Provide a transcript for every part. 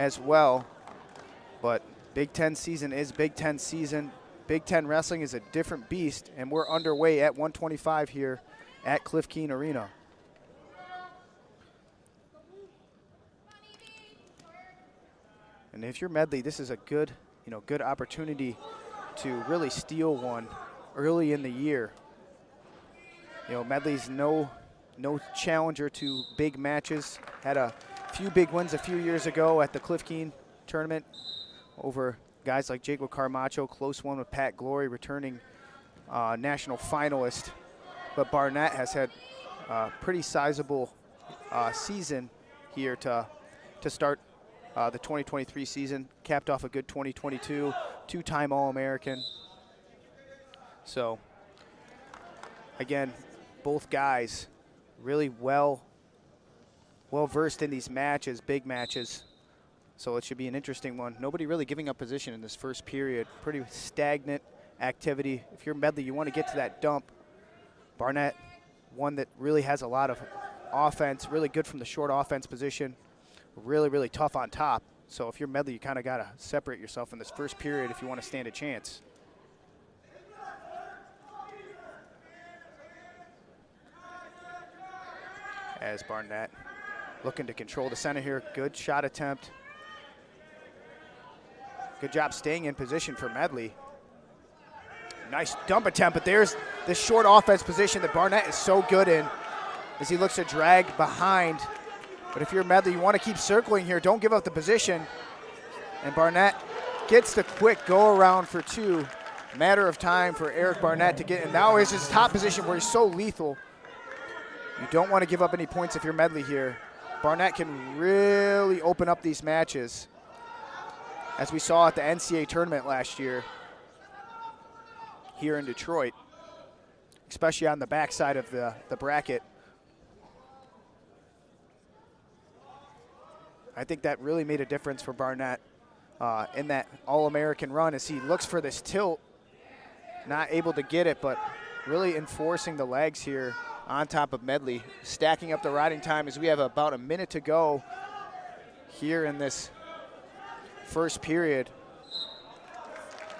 as well. But Big Ten season is Big Ten season. Big Ten wrestling is a different beast, and we're underway at 125 here at Cliff Keen Arena. And if you're Medley, this is a good, good opportunity to really steal one early in the year. Medley's no challenger to big matches. Had a few big wins a few years ago at the Cliff Keen tournament over guys like Jacob Carmacho, close one with Pat Glory, returning national finalist. But Barnett has had a pretty sizable season here to start the 2023 season. Capped off a good 2022, two-time All-American. So, again, both guys really well versed in these matches, big matches. So it should be an interesting one. Nobody really giving up position in this first period. Pretty stagnant activity. If you're Medley, you want to get to that dump. Barnett, one that really has a lot of offense, really good from the short offense position. Really, really tough on top. So if you're Medley, you kind of got to separate yourself in this first period if you want to stand a chance. As Barnett looking to control the center here. Good shot attempt. Good job staying in position for Medley. Nice dump attempt, but there's this short offense position that Barnett is so good in as he looks to drag behind. But if you're Medley, you want to keep circling here. Don't give up the position. And Barnett gets the quick go around for two. Matter of time for Eric Barnett to get in. Now is his top position where he's so lethal. You don't want to give up any points if you're Medley here. Barnett can really open up these matches, as we saw at the NCAA tournament last year here in Detroit, especially on the backside of the bracket. I think that really made a difference for Barnett in that All-American run as he looks for this tilt. Not able to get it, but really enforcing the legs here on top of Medley. Stacking up the riding time as we have about a minute to go here in this first period.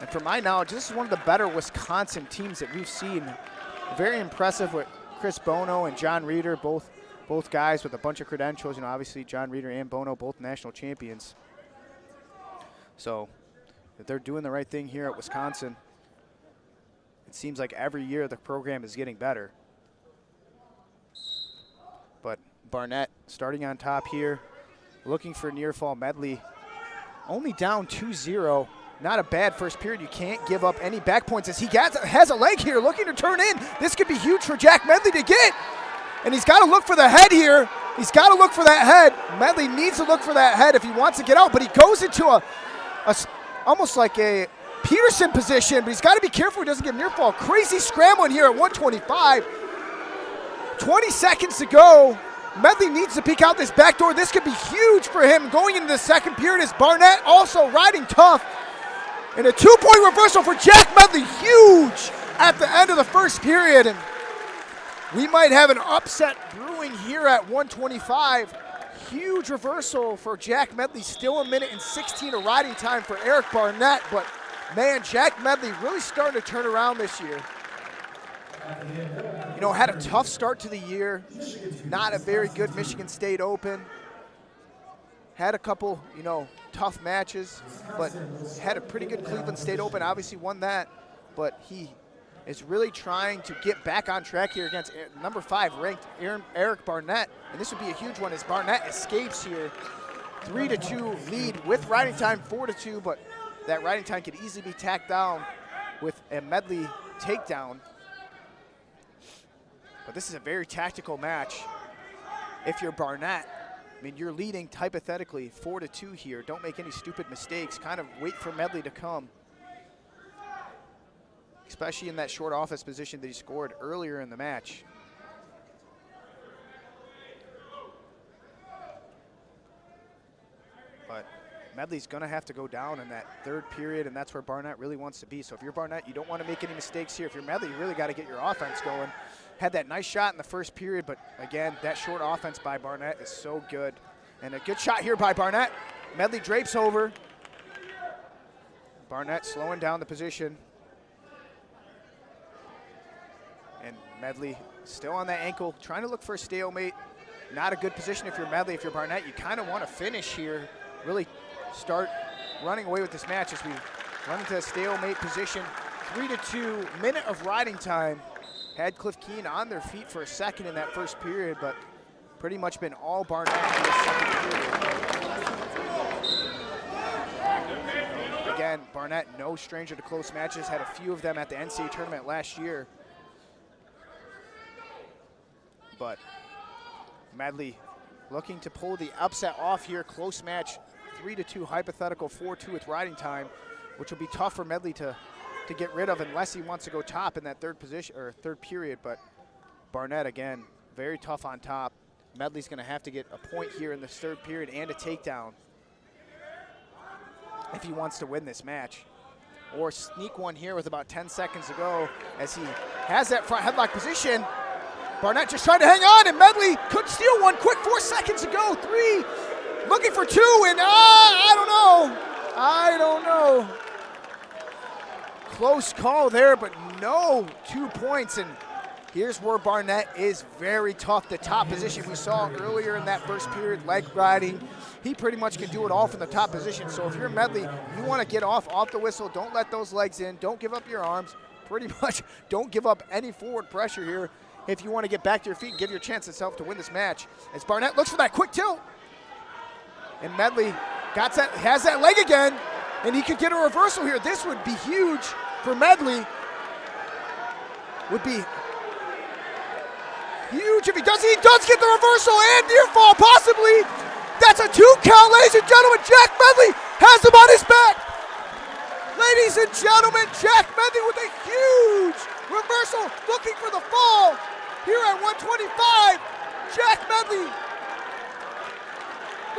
And from my knowledge, this is one of the better Wisconsin teams that we've seen. Very impressive with Chris Bono and John Reeder, both guys with a bunch of credentials. Obviously John Reeder and Bono, both national champions. So they're doing the right thing here at Wisconsin. It seems like every year the program is getting better. But Barnett starting on top here, looking for near fall. Medley only down 2-0. Not a bad first period. You can't give up any back points as he has a leg here looking to turn in. This could be huge for Jack Medley to get. And he's got to look for the head here. He's got to look for that head. Medley needs to look for that head if he wants to get out. But he goes into a almost like a Peterson position. But he's got to be careful he doesn't get near fall. Crazy scrambling here at 125. 20 seconds to go. Medley needs to peek out this back door. This could be huge for him going into the second period as Barnett also riding tough. And a two-point reversal for Jack Medley, huge at the end of the first period. And we might have an upset brewing here at 125. Huge reversal for Jack Medley, still a minute and 16 of riding time for Eric Barnett. But man, Jack Medley really starting to turn around this year. Had a tough start to the year. Not a very good Michigan State Open. Had a couple, tough matches, but had a pretty good Cleveland State Open. Obviously won that, but he is really trying to get back on track here against number 5 ranked Eric Barnett. And this would be a huge one as Barnett escapes here. 3-2 lead with riding time 4-2, but that riding time could easily be tacked down with a Medley takedown. But this is a very tactical match. If you're Barnett, you're leading hypothetically 4-2 here. Don't make any stupid mistakes. Kind of wait for Medley to come, especially in that short offense position that he scored earlier in the match. But Medley's going to have to go down in that third period, and that's where Barnett really wants to be. So if you're Barnett, you don't want to make any mistakes here. If you're Medley, you really got to get your offense going. Had that nice shot in the first period, but again, that short offense by Barnett is so good. And a good shot here by Barnett. Medley drapes over. Barnett slowing down the position. And Medley still on that ankle, trying to look for a stalemate. Not a good position if you're Medley. If you're Barnett, you kind of want to finish here, really start running away with this match as we run into a stalemate position. 3-2, minute of riding time. Had Cliff Keen on their feet for a second in that first period, but pretty much been all Barnett in the second period. Again, Barnett, no stranger to close matches, had a few of them at the NCAA tournament last year. But Medley looking to pull the upset off here. Close match, 3-2, hypothetical 4-2 with riding time, which will be tough for Medley to get rid of unless he wants to go top in that third position or third period. But Barnett, again, very tough on top. Medley's going to have to get a point here in this third period and a takedown if he wants to win this match, or sneak one here with about 10 seconds to go as he has that front headlock position. Barnett just trying to hang on, and Medley could steal one quick. 4 seconds to go. 3, looking for 2, and I don't know. Close call there, but no 2 points. And here's where Barnett is very tough. The top position we saw earlier in that first period, leg riding. He pretty much can do it all from the top position. So if you're Medley, you want to get off the whistle. Don't let those legs in. Don't give up your arms. Pretty much don't give up any forward pressure here if you want to get back to your feet and give your chance itself to win this match. As Barnett looks for that quick tilt. And Medley has that leg again, and he could get a reversal here. This would be huge for Medley. Would be huge if he does. He does get the reversal and near fall, possibly. That's a 2 count, ladies and gentlemen. Jack Medley has him on his back. Ladies and gentlemen, Jack Medley with a huge reversal, looking for the fall here at 125. Jack Medley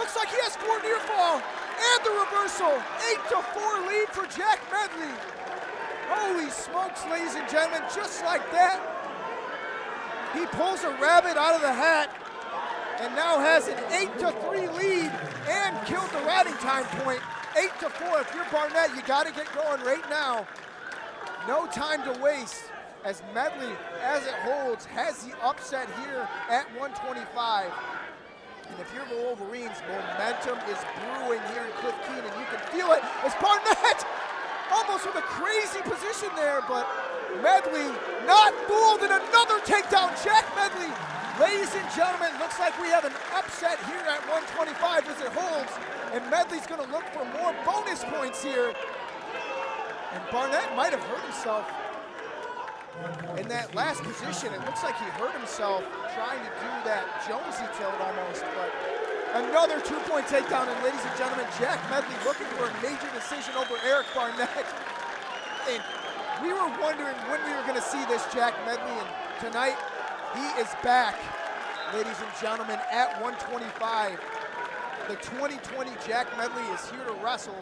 looks like he has 4 near fall and the reversal. 8-4 lead for Jack Medley. Holy smokes, ladies and gentlemen, just like that. He pulls a rabbit out of the hat and now has an 8-3 lead and killed the riding time point. 8-4. If you're Barnett, you got to get going right now. No time to waste, as Medley, as it holds, has the upset here at 125. And if you're the Wolverines, momentum is brewing here in Cliff Keen, and you can feel it as Barnett almost with a crazy position there, but Medley not fooled, and another takedown. Jack Medley, ladies and gentlemen, looks like we have an upset here at 125 as it holds, and Medley's going to look for more bonus points here. And Barnett might have hurt himself in that last position. It looks like he hurt himself trying to do that Jonesy tilt almost, but another 2-point takedown. And ladies and gentlemen, Jack Medley looking for a major decision over Eric Barnett. And we were wondering when we were going to see this Jack Medley, and tonight he is back, ladies and gentlemen, at 125. The 2020 Jack Medley is here to wrestle.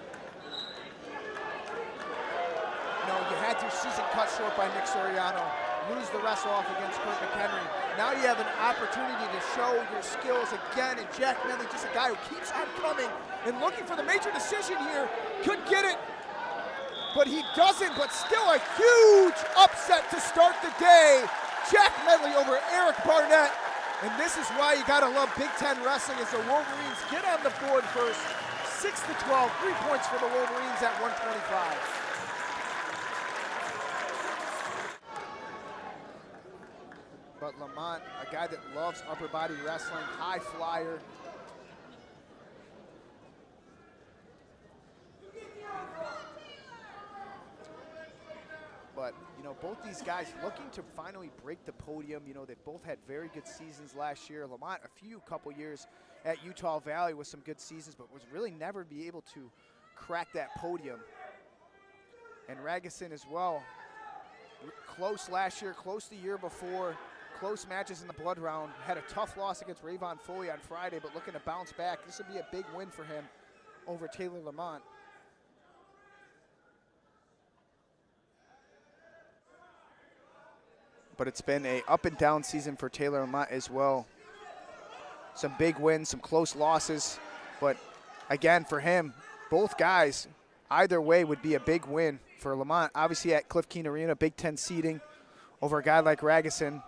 You had your season cut short by Nick Soriano, lose the wrestle off against Kurt McHenry. Now you have an opportunity to show your skills again, and Jack Medley, just a guy who keeps on coming and looking for the major decision here, could get it, but he doesn't. But still a huge upset to start the day. Jack Medley over Eric Barnett, and this is why you gotta love Big Ten wrestling as the Wolverines get on the board first. 6-12, 3 points for the Wolverines at 125. But LaMont, a guy that loves upper body wrestling, high flyer. But, both these guys looking to finally break the podium. They both had very good seasons last year. LaMont, a couple years at Utah Valley with some good seasons, but was really never be able to crack that podium. And Ragusin as well. Close last year, close the year before. Close matches in the blood round. Had a tough loss against Rayvon Foley on Friday, but looking to bounce back. This would be a big win for him over Taylor LaMont. But it's been a up and down season for Taylor LaMont as well. Some big wins, some close losses, but again, for him, both guys, either way would be a big win for LaMont. Obviously at Cliff Keen Arena, Big Ten seeding over a guy like Ragusin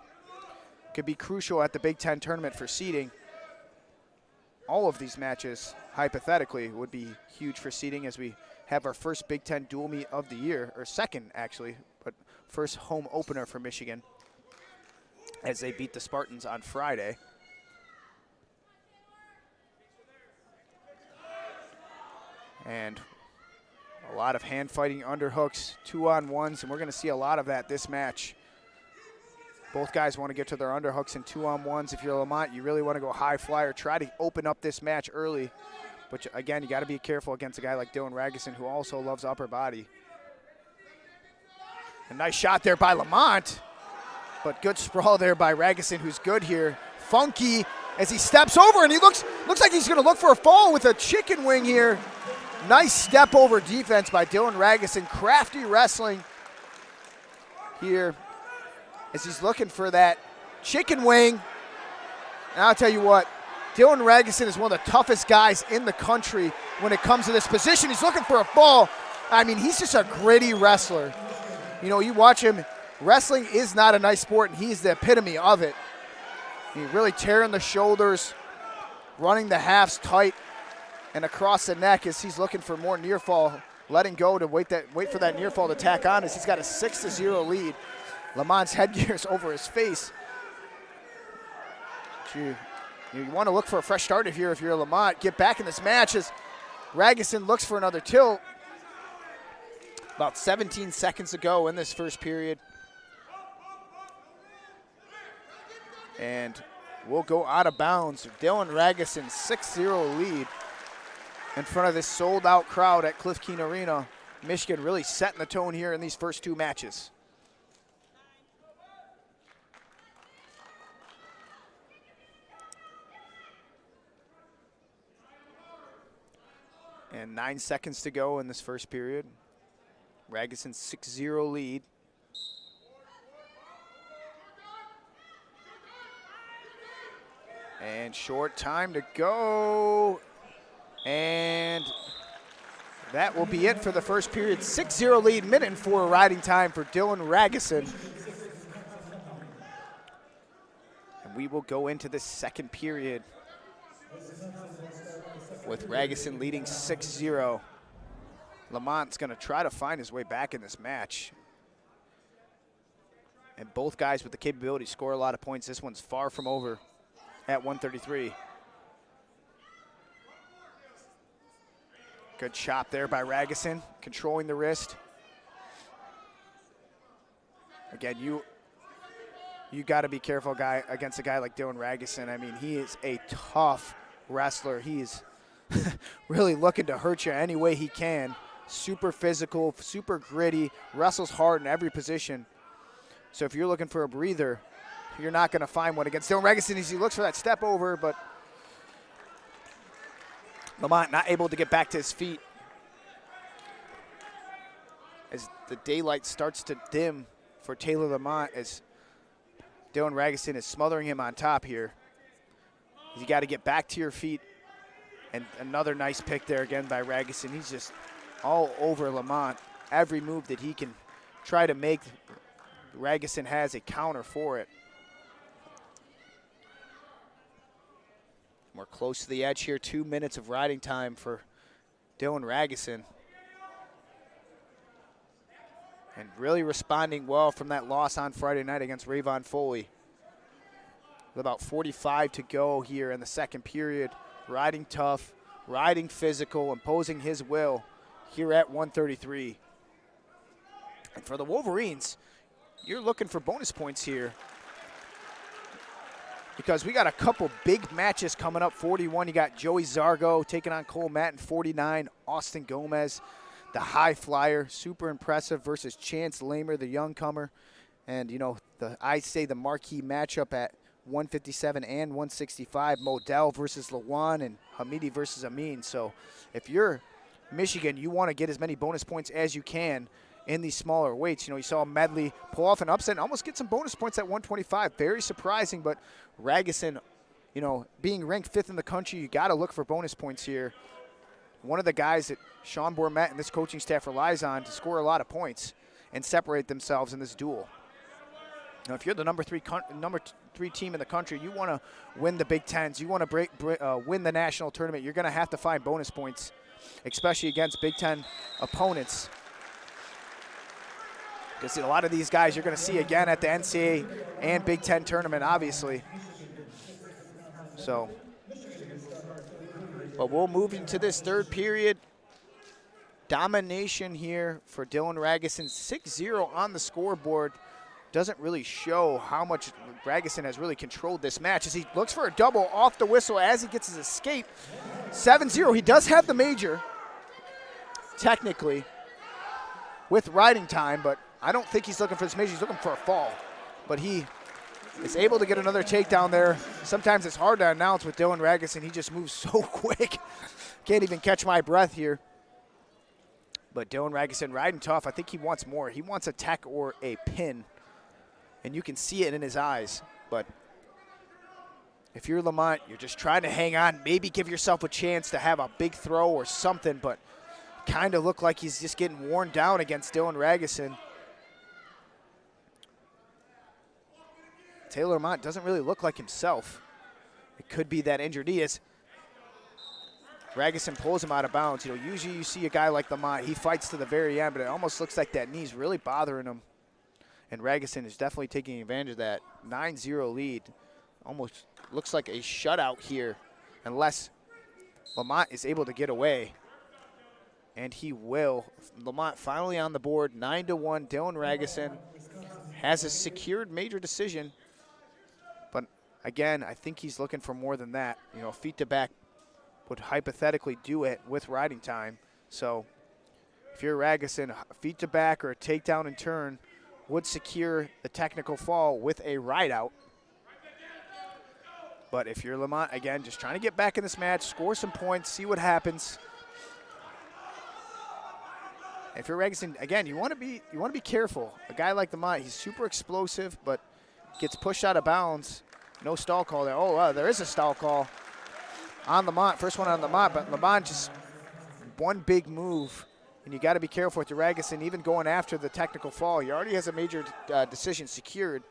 could be crucial at the Big Ten tournament for seeding. All of these matches, hypothetically, would be huge for seeding as we have our first Big Ten dual meet of the year, or second actually, but first home opener for Michigan as they beat the Spartans on Friday. And a lot of hand fighting underhooks, 2-on-1s, and we're gonna see a lot of that this match. Both guys want to get to their underhooks and 2-on-1s. If you're LaMont, you really want to go high flyer, try to open up this match early. But again, you got to be careful against a guy like Dylan Ragusin, who also loves upper body. A nice shot there by LaMont, but good sprawl there by Ragusin, who's good here. Funky as he steps over, and he looks like he's going to look for a fall with a chicken wing here. Nice step over defense by Dylan Ragusin. Crafty wrestling here as he's looking for that chicken wing. And I'll tell you what, Dylan Ragusin is one of the toughest guys in the country when it comes to this position. He's looking for a fall. I mean, he's just a gritty wrestler. You know, you watch him, wrestling is not a nice sport, and he's the epitome of it. He's really tearing the shoulders, running the halves tight and across the neck as he's looking for more near fall, letting go to wait for that near fall to tack on as he's got a 6-0 lead. Lamont's headgear's over his face. You want to look for a fresh start here if you're LaMont. Get back in this match as Ragusin looks for another tilt. About 17 seconds to go in this first period. And we'll go out of bounds. Dylan Ragusin, 6-0 lead in front of this sold-out crowd at Cliff Keen Arena. Michigan really setting the tone here in these first two matches. And 9 seconds to go in this first period. Ragusin 6-0 lead. And short time to go. And that will be it for the first period. 6-0 lead, minute and 4 riding time for Dylan Ragusin. And we will go into the second period with Ragusin leading 6-0. Lamont's gonna try to find his way back in this match. And both guys with the capability to score a lot of points. This one's far from over at 133. Good chop there by Ragusin, controlling the wrist. Again, you gotta be careful against a guy like Dylan Ragusin. I mean, he is a tough wrestler. He's really looking to hurt you any way he can. Super physical, super gritty, wrestles hard in every position. So if you're looking for a breather, you're not going to find one against Dylan Ragusin as he looks for that step over, but LaMont not able to get back to his feet. As the daylight starts to dim for Taylor LaMont as Dylan Ragusin is smothering him on top here. You got to get back to your feet. And another nice pick there again by Ragusin. He's just all over LaMont. Every move that he can try to make, Ragusin has a counter for it. We're close to the edge here. 2 minutes of riding time for Dylan Ragusin. And really responding well from that loss on Friday night against Rayvon Foley. With about 45 to go here in the second period. Riding tough, riding physical, imposing his will here at 133. And for the Wolverines, you're looking for bonus points here because we got a couple big matches coming up. 41, you got Joey Zargo taking on Cole Matt, and 49, Austin Gomez, the high flyer, super impressive, versus Chance Lamer, the young comer. And, you know, I say the marquee matchup at 157 and 165, Modell versus Lewan and Hamiti versus Amine. So if you're Michigan, you want to get as many bonus points as you can in these smaller weights. You know, you saw Medley pull off an upset and almost get some bonus points at 125. Very surprising, but Ragusin, you know, being ranked 5th in the country, you got to look for bonus points here. one of the guys that Sean Barnett and this coaching staff relies on to score a lot of points and separate themselves in this duel. Now, if you're the number three team in the country, you want to win the Big Tens. You want to win the national tournament. You're going to have to find bonus points, especially against Big Ten opponents. Because a lot of these guys you're going to see again at the NCAA and Big Ten tournament, obviously. So, but we'll move into this third period. Domination here for Dylan Ragusin, 6-0 on the scoreboard. Doesn't really show how much Ragusin has really controlled this match as he looks for a double off the whistle as he gets his escape. 7-0, he does have the major, technically, with riding time, but I don't think he's looking for this major. He's looking for a fall, but he is able to get another takedown there. Sometimes it's hard to announce with Dylan Ragusin. He just moves so quick. Can't even catch my breath here. But Dylan Ragusin riding tough. I think he wants more. He wants a tech or a pin, and you can see it in his eyes. But if you're LaMont, you're just trying to hang on, maybe give yourself a chance to have a big throw or something, but kind of look like he's just getting worn down against Dylan Ragusin. Taylor LaMont doesn't really look like himself. It could be that injured knee as Ragusin pulls him out of bounds. You know, usually you see a guy like LaMont, he fights to the very end, but it almost looks like that knee's really bothering him. And Ragusin is definitely taking advantage of that 9-0 lead. Almost looks like a shutout here, unless LaMont is able to get away. And he will. LaMont finally on the board, 9-1. Dylan Ragusin has a secured major decision. But again, I think he's looking for more than that. You know, feet to back would hypothetically do it with riding time. So if you're Ragusin, feet to back or a takedown and turn would secure the technical fall with a ride out. But if you're LaMont, again, just trying to get back in this match, score some points, see what happens. If you're Ragusin, again, you want to be careful. A guy like LaMont, he's super explosive, but gets pushed out of bounds. No stall call there. Oh, there is a stall call on LaMont. First one on LaMont, but LaMont just one big move. And you got to be careful with your Ragusin, even going after the technical fall. He already has a major decision secured.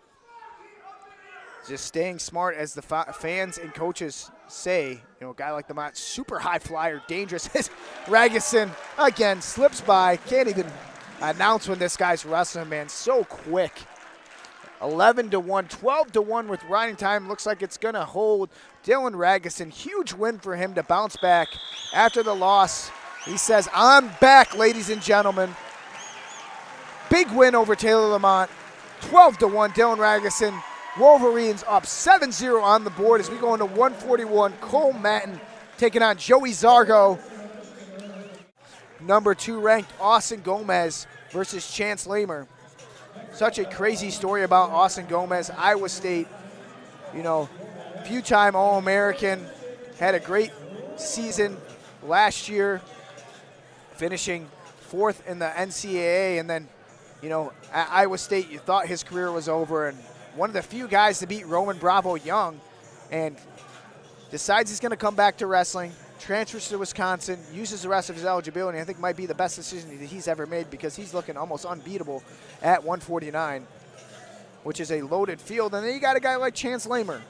Just staying smart, as the fans and coaches say. You know, a guy like LaMont, super high flyer, dangerous. Ragusin, again, slips by. Can't even announce when this guy's wrestling, man. So quick. 11-1, 12-1 with riding time. Looks like it's going to hold Dylan Ragusin. Huge win for him to bounce back after the loss. He says, I'm back, ladies and gentlemen. Big win over Taylor LaMont. 12-1, Dylan Ragusin. Wolverines up 7-0 on the board as we go into 141. Cole Mattin taking on Joey Zargo. Number 2 ranked Austin Gomez versus Chance Lamer. Such a crazy story about Austin Gomez. Iowa State, you know, few-time All-American. Had a great season last year, finishing 4th in the NCAA. And then, you know, at Iowa State, you thought his career was over. And one of the few guys to beat Roman Bravo young, and decides he's going to come back to wrestling, transfers to Wisconsin, uses the rest of his eligibility. I think might be the best decision that he's ever made because he's looking almost unbeatable at 149, which is a loaded field. And then you got a guy like Chance Lamer.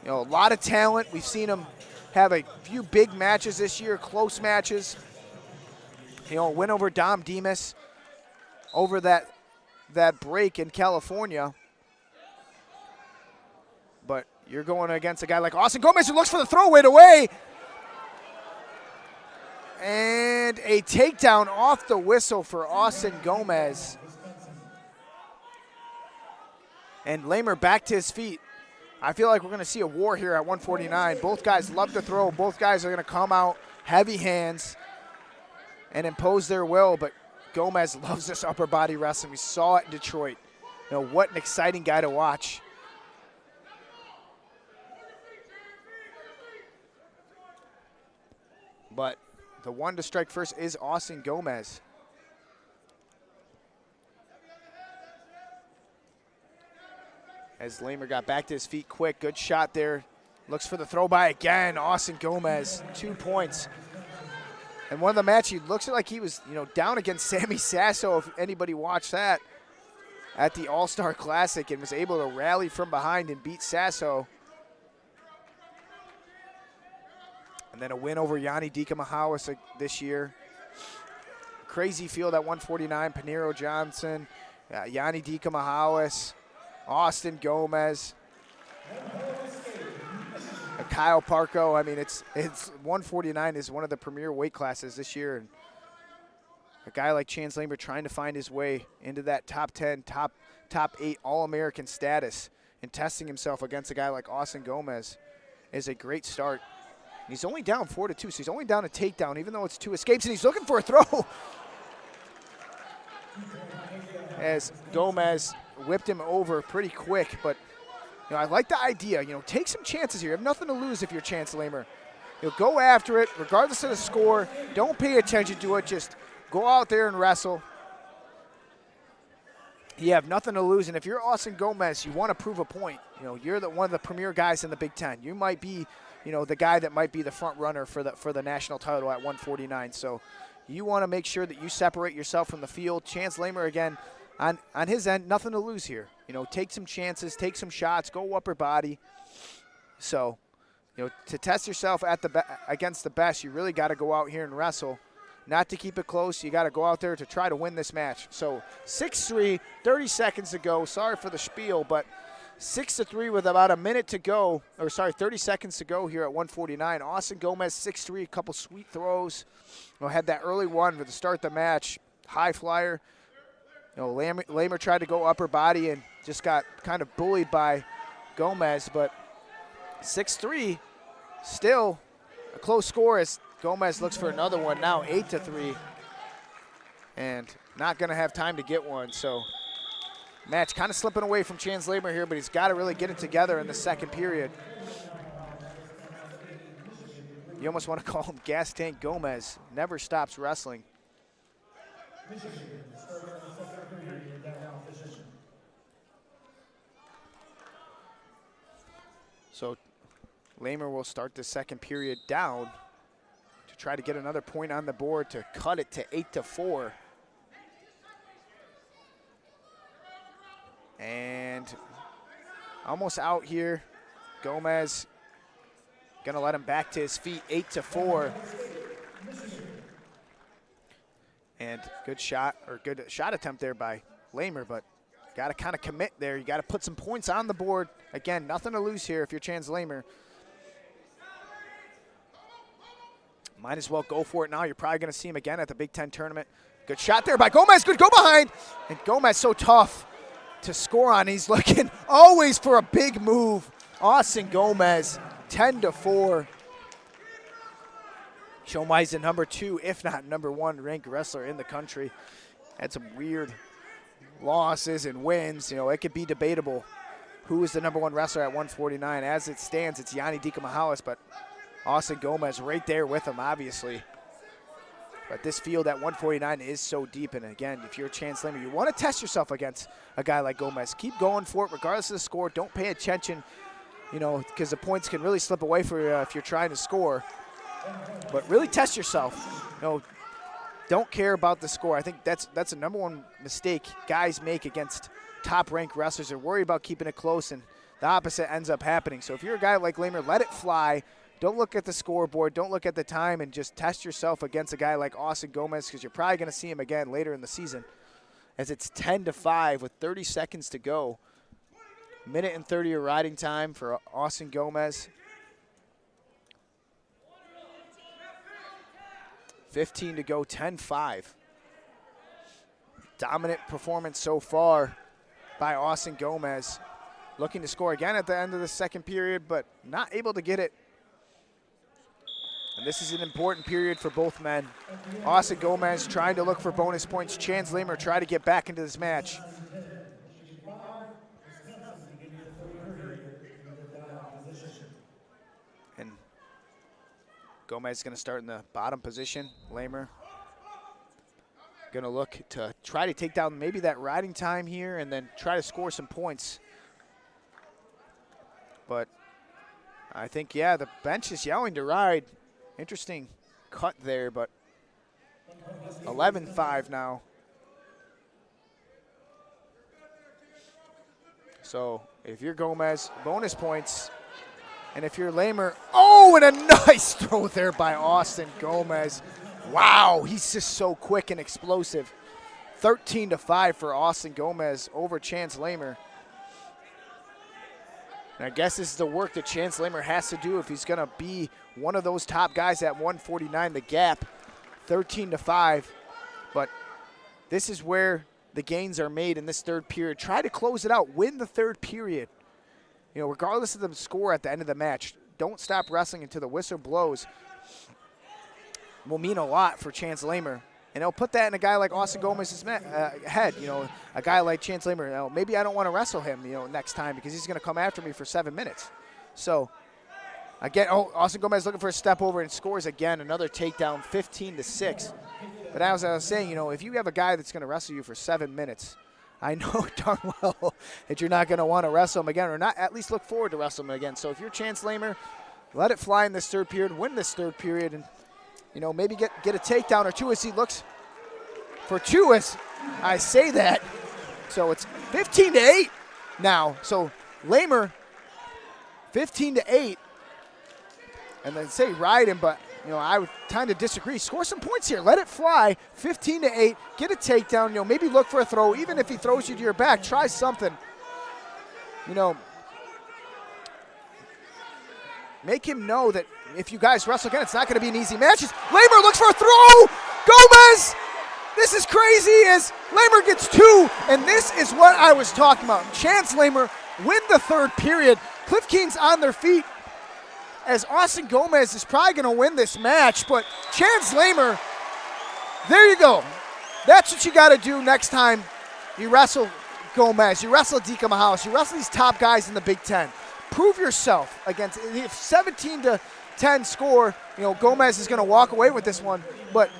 You know, a lot of talent. We've seen him have a few big matches this year, close matches. You know, win over Dom Demas over that break in California. But you're going against a guy like Austin Gomez who looks for the throwaway away. And a takedown off the whistle for Austin Gomez. And Lamer back to his feet. I feel like we're going to see a war here at 149. Both guys love to throw. Both guys are going to come out heavy hands and impose their will. But Gomez loves this upper body wrestling. We saw it in Detroit. You know, what an exciting guy to watch. But the one to strike first is Austin Gomez. As Lamer got back to his feet quick, good shot there. Looks for the throw by again, Austin Gomez, 2 points. And one of the matches, he looks like he was, down against Sammy Sasso, if anybody watched that, at the All-Star Classic, and was able to rally from behind and beat Sasso. And then a win over Yanni Dikamahawas this year. Crazy field at 149, Paniro Johnson, Yanni Dikamahawas, Austin Gomez, Kyle Parco. I mean, it's 149 is one of the premier weight classes this year, and a guy like Chance Lamer trying to find his way into that top 10, top 8 All-American status and testing himself against a guy like Austin Gomez is a great start. He's only down 4-2, so he's only down a takedown, even though it's 2 escapes, and he's looking for a throw. As Gomez whipped him over pretty quick, but I like the idea. Take some chances here. You have nothing to lose if you're Chance Lamer. Go after it, regardless of the score. Don't pay attention to it. Just go out there and wrestle. You have nothing to lose, and if you're Austin Gomez, you want to prove a point. You're one of the premier guys in the Big Ten. You might be, the guy that might be the front runner for the national title at 149. So you want to make sure that you separate yourself from the field. Chance Lamer, again, on his end, nothing to lose here. Take some chances, take some shots, go upper body. So, to test yourself against the best, you really got to go out here and wrestle. Not to keep it close, you got to go out there to try to win this match. So 6-3, 30 seconds to go. Sorry for the spiel, but 6-3 with about a minute to go, 30 seconds to go here at 149. Austin Gomez, 6-3, a couple sweet throws. Had that early one to start the match, high flyer. Lamer tried to go upper body and just got kind of bullied by Gomez, but 6-3, still a close score as Gomez looks for another one now, 8-3, and not going to have time to get one. So match kind of slipping away from Chance Lamer here, but he's got to really get it together in the second period. You almost want to call him Gas Tank Gomez. Never stops wrestling. So Lamer will start the second period down to try to get another point on the board to cut it to 8-4. And almost out here. Gomez gonna let him back to his feet, 8-4. And good shot attempt there by Lamer, but got to kind of commit there. You got to put some points on the board. Again, nothing to lose here if you're Chance Lamer. Might as well go for it now. You're probably going to see him again at the Big Ten tournament. Good shot there by Gomez. Good go behind. And Gomez so tough to score on. He's looking always for a big move. Austin Gomez, 10-4. Show him why he's the number 2, if not number 1 ranked wrestler in the country. Had some weird losses and wins. It could be debatable who is the number 1 wrestler at 149. As it stands, it's Yanni Dikamahawas, but Austin Gomez right there with him, obviously. But this field at 149 is so deep, and again, if you're a Chance Lamer, you want to test yourself against a guy like Gomez. Keep going for it regardless of the score. Don't pay attention, because the points can really slip away for you if you're trying to score. But really test yourself. Don't care about the score. I think that's the number 1 mistake guys make against top-ranked wrestlers. They're worried about keeping it close, and the opposite ends up happening. So if you're a guy like Lamer, let it fly. Don't look at the scoreboard. Don't look at the time, and just test yourself against a guy like Austin Gomez, because you're probably going to see him again later in the season, as it's 10-5 with 30 seconds to go. Minute and 30 of riding time for Austin Gomez. 15 to go, 10-5. Dominant performance so far by Austin Gomez. Looking to score again at the end of the second period, but not able to get it. And this is an important period for both men. Austin Gomez trying to look for bonus points. Chance Lamer trying to get back into this match. And Gomez is going to start in the bottom position. Lamer going to look to try to take down maybe that riding time here and then try to score some points. But I think, yeah, the bench is yelling to ride. Interesting cut there, but 11-5 now. So if you're Gomez, bonus points. And if you're Lamer, oh, and a nice throw there by Austin Gomez. Wow, he's just so quick and explosive. 13-5 for Austin Gomez over Chance Lamer. And I guess this is the work that Chance Lamer has to do if he's going to be one of those top guys at 149, the gap, 13-5. But this is where the gains are made in this third period. Try to close it out. Win the third period. You know, regardless of the score at the end of the match, don't stop wrestling until the whistle blows. Will mean a lot for Chance Lamer. And it'll put that in a guy like Austin Gomez's head. You know, a guy like Chance Lamer, you know, maybe I don't want to wrestle him, you know, next time because he's going to come after me for 7 minutes. So, again, Austin Gomez looking for a step over and scores again. Another takedown, 15-6. But as I was saying, you know, if you have a guy that's going to wrestle you for 7 minutes, I know darn well that you're not going to want to wrestle him again or not at least look forward to wrestling him again. So if you're Chance Lamer, let it fly in this third period, win this third period, and, you know, maybe get a takedown or two as he looks for two as I say that. So it's 15-8 now. So Lamer, 15-8. And then say ride him, but, you know, I would kind of disagree. Score some points here. Let it fly. 15-8. Get a takedown. You know, maybe look for a throw. Even if he throws you to your back, try something. You know, make him know that if you guys wrestle again, it's not going to be an easy match. Lamer looks for a throw. Gomez. This is crazy as Lamer gets two. And this is what I was talking about. Chance Lamer win the third period. Cliff King's on their feet, as Austin Gomez is probably going to win this match, but Chance Lamer, there you go. That's what you got to do next time you wrestle Gomez, you wrestle Dika Mahalis, you wrestle these top guys in the Big Ten. Prove yourself against, if 17-10 score, you know, Gomez is going to walk away with this one, but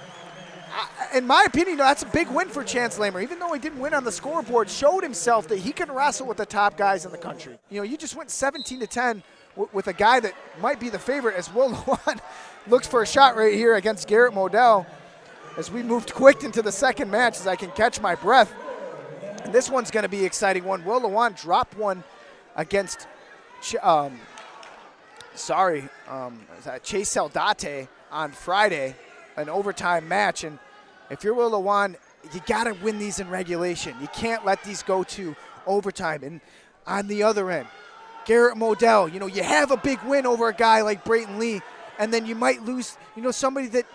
in my opinion, that's a big win for Chance Lamer. Even though he didn't win on the scoreboard, showed himself that he can wrestle with the top guys in the country. You know, you just went 17-10 with a guy that might be the favorite as Will Lewan looks for a shot right here against Garrett Modell as we moved quick into the second match as I can catch my breath. And this one's going to be an exciting one. Will Lewan dropped one against Chase Saldate on Friday, an overtime match. And if you're Will Lewan, you got to win these in regulation. You can't let these go to overtime. And on the other end, Garrett Modell, you know, you have a big win over a guy like Brayton Lee, and then you might lose, you know, somebody that